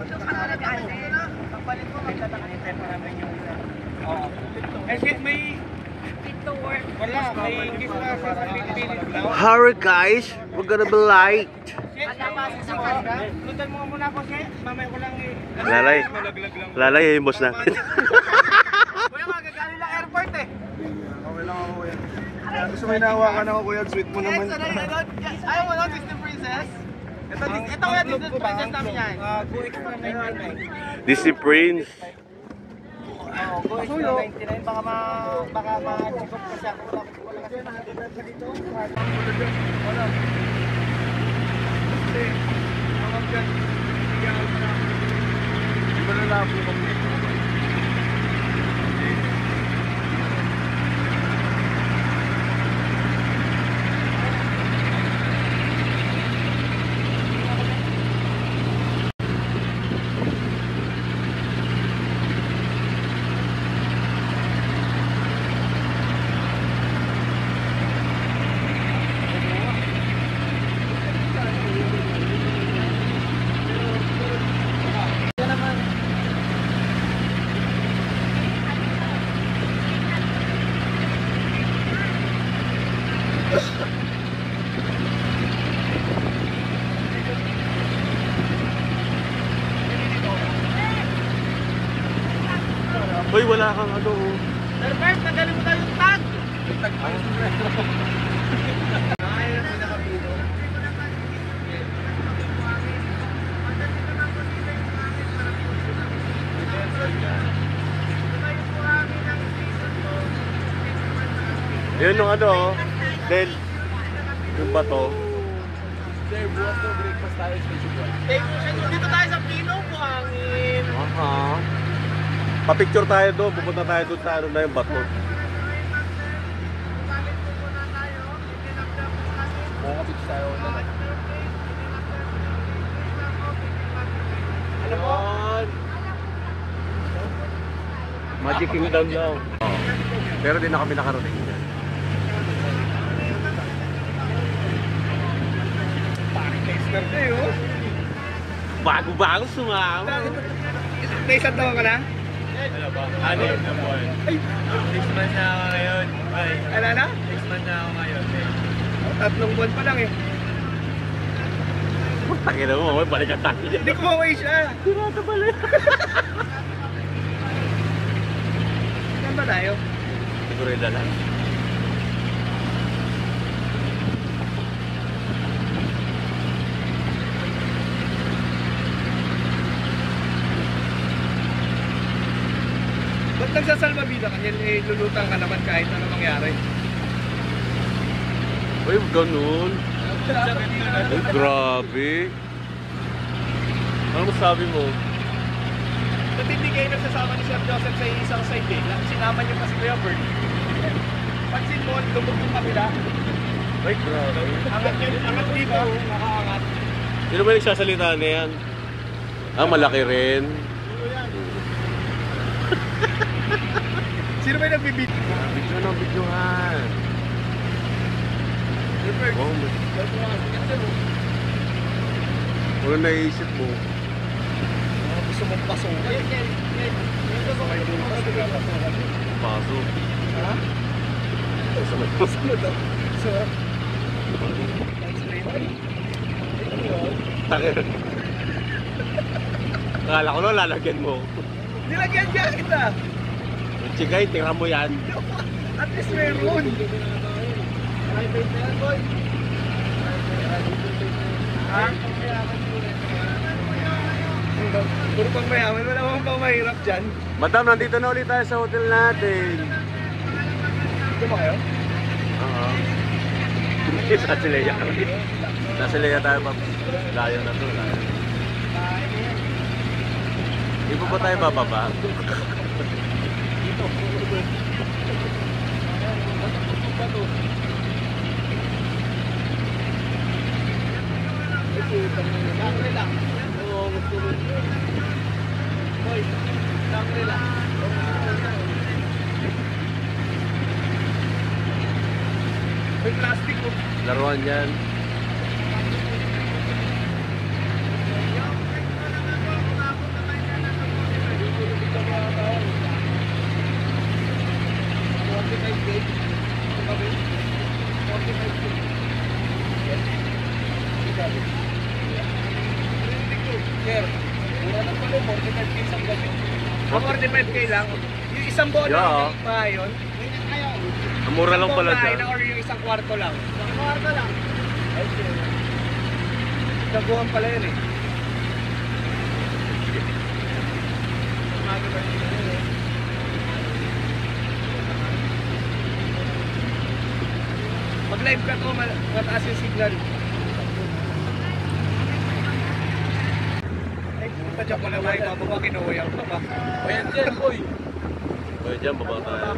Pagpalit mo, magtatakalitin para namin yung isa. Oo. Kasi may... Wala, may kiss na sa pilit daw. Hurry guys, we're gonna be late. Lutan mo muna ako, Shet. Mamaya ko lang Lalay. Lalay yung boss natin. Kuya, magagaling lang airport eh. Okay lang ako kuya. Gusto mo hinahawakan ako kuya, sweet mo naman. Ayaw mo no, Disney Princess? Ito kuya, Disney Princess namin yan. Go extra 99. Disney Prince. Oo, go extra 99. Baka ma-check-up kasi ako. Wala kasi nakatibet dito. Wala. Kasi, tawag dyan. Hindi ba lalabo kami? Uy, wala kang ano. Herbert, tagalin mo tayo yung tag! Yung tag pa yung ayaw na pinakapito. Yun yung ano, Del. Yung bato. Sir, bukas to breakfast tayo special. Dito tayo sa Pino, buhangin. Aha. Pa-picture tayo doon, pupunta tayo doon sa ano na yung bato. Makakapit tayo ulit. Ano po? Magic Kingdom daw. Pero di na kami nakarating dyan. Expert na yun. Bago-bago sumama. May isang taon ka na? Ano ba? Ano yun na po? 6 months na ako ngayon. Ay, Ala na? 6 months na ako ngayon. 3 buwan pa lang eh. Takina mo, balik ang tayo dyan. Hindi ko maway siya. Tirata pala. Saan ba tayo? Siguro yung dalang. Ba't nagsasalbabida ka? Yan eh, lulutang ka naman kahit ano mangyari. Uy, ganun. Ay, grabe. Ano masabi mo? Ba't hindi kayo nagsasama ni Sir Joseph sa isang side eh? Sinama niyo pa si Kuya Bert. Pansin mo, lumog yung kabila. Ay, grabe. Angat dito, nakaangat. Sino ba nagsasalita na yan? Ah, malaki rin. Sino ba yung nagbibit? Video ng videohan. Oh, ano naisip mo? Gusto mong pasok. Paso. Ha? Sa may paso. Akala ko na lalagyan mo. Nilagyan dyan kita. Chigay, tingnan mo yan. At least meron. Ha? Puro pang mayaman, wala mong pang mahirap dyan. Madam, nandito na ulit tayo sa hotel natin. Ito ba kayo? Oo. Sa Sileya. Nasa Sileya tayo pa. Layo na to. Layo. Di ba tayo bababa? May plastic ko. Laruan yan. Sir, mura lang pala, 45K isang gabi. 45K lang. Yung isang buwan Yeah. lang pa yun. Mura lang pala Isang buwan dyan. na or yung isang kwarto lang. Isang kwarto lang. Isang buwan pala yun eh. Pag live ka to, mataas yung signal. Ay, puta dyan pala ba? Ibababa, kinuwayang pa ba? Ayan dyan, boy. Pwede dyan, baba tayo.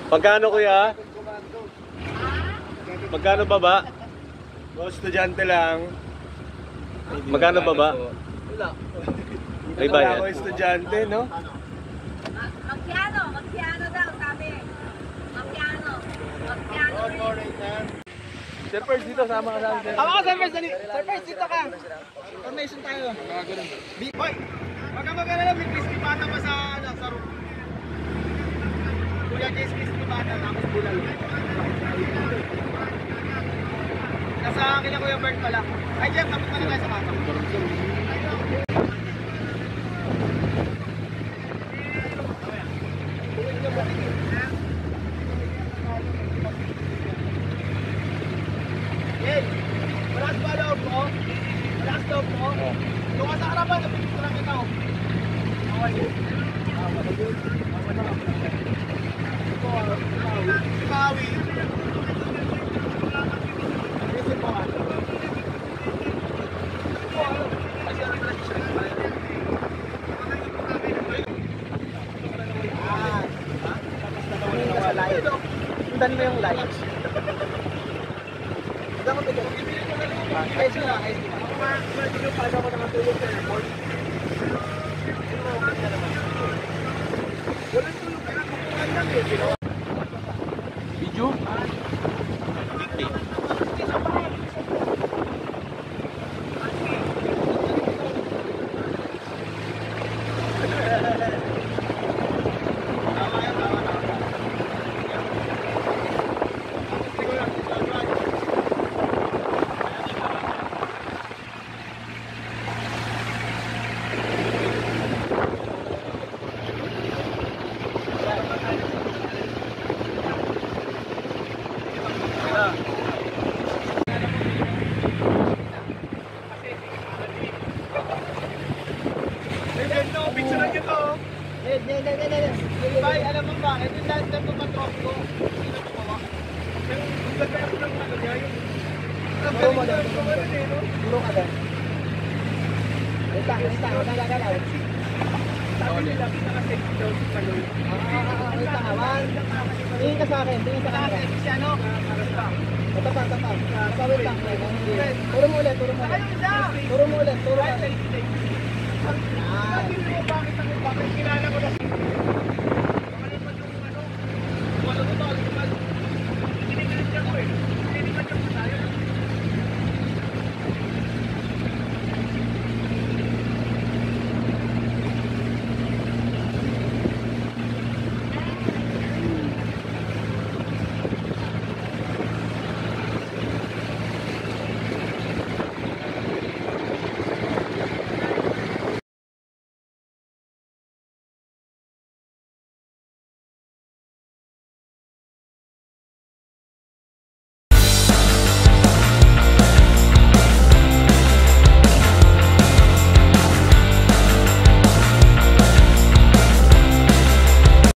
Pagkano kuya? Magkano baba? Mga estudyante lang. Magkano baba? May Wala bayad. ako estudyante, no? Magpiano daw, sabi. Magpiano. Sir First, dito sama ka sa akin. Tama ka, Sir First, dali. Sir First, dito ka. Formation tayo. Hoy, wag kang mag-alala, may crispy pata pa sa room. Kuya Jess, crispy pata, tapos bulalo. Nasa akin na Kuya Bert pala. Ay, Jeff, tapos pa na tayo sa pata. Hey, malakas ba loob mo? Malakas loob mo? Doon ka sa harapan, napipicturan kita oh. Okay. Si Maui. Isip mo ano? Sundan mo yung lights. Ayos na, ayos na. Paano ako naman tulog sa airport? Walang tulog ka na, kukuhan lang eh. Video? Picture nyo to. Bay, alam mo ba? Ito yung lahat na tumatrok ko. Sino tumawa? Yung gagawin ko lang ano niya, yung... Ang galing na ito ka rin eh, no? Puro ka rin. Wait lang, nagagalaw. Sabi nila, pinaka-safety daw si Paloy. Wait lang, awan. Tingin ka sa akin, tingin ka sa akin. Si ano? Ito pa. Wait lang. Turo mo ulit. Turo mo ulit. Bakit kilala ko na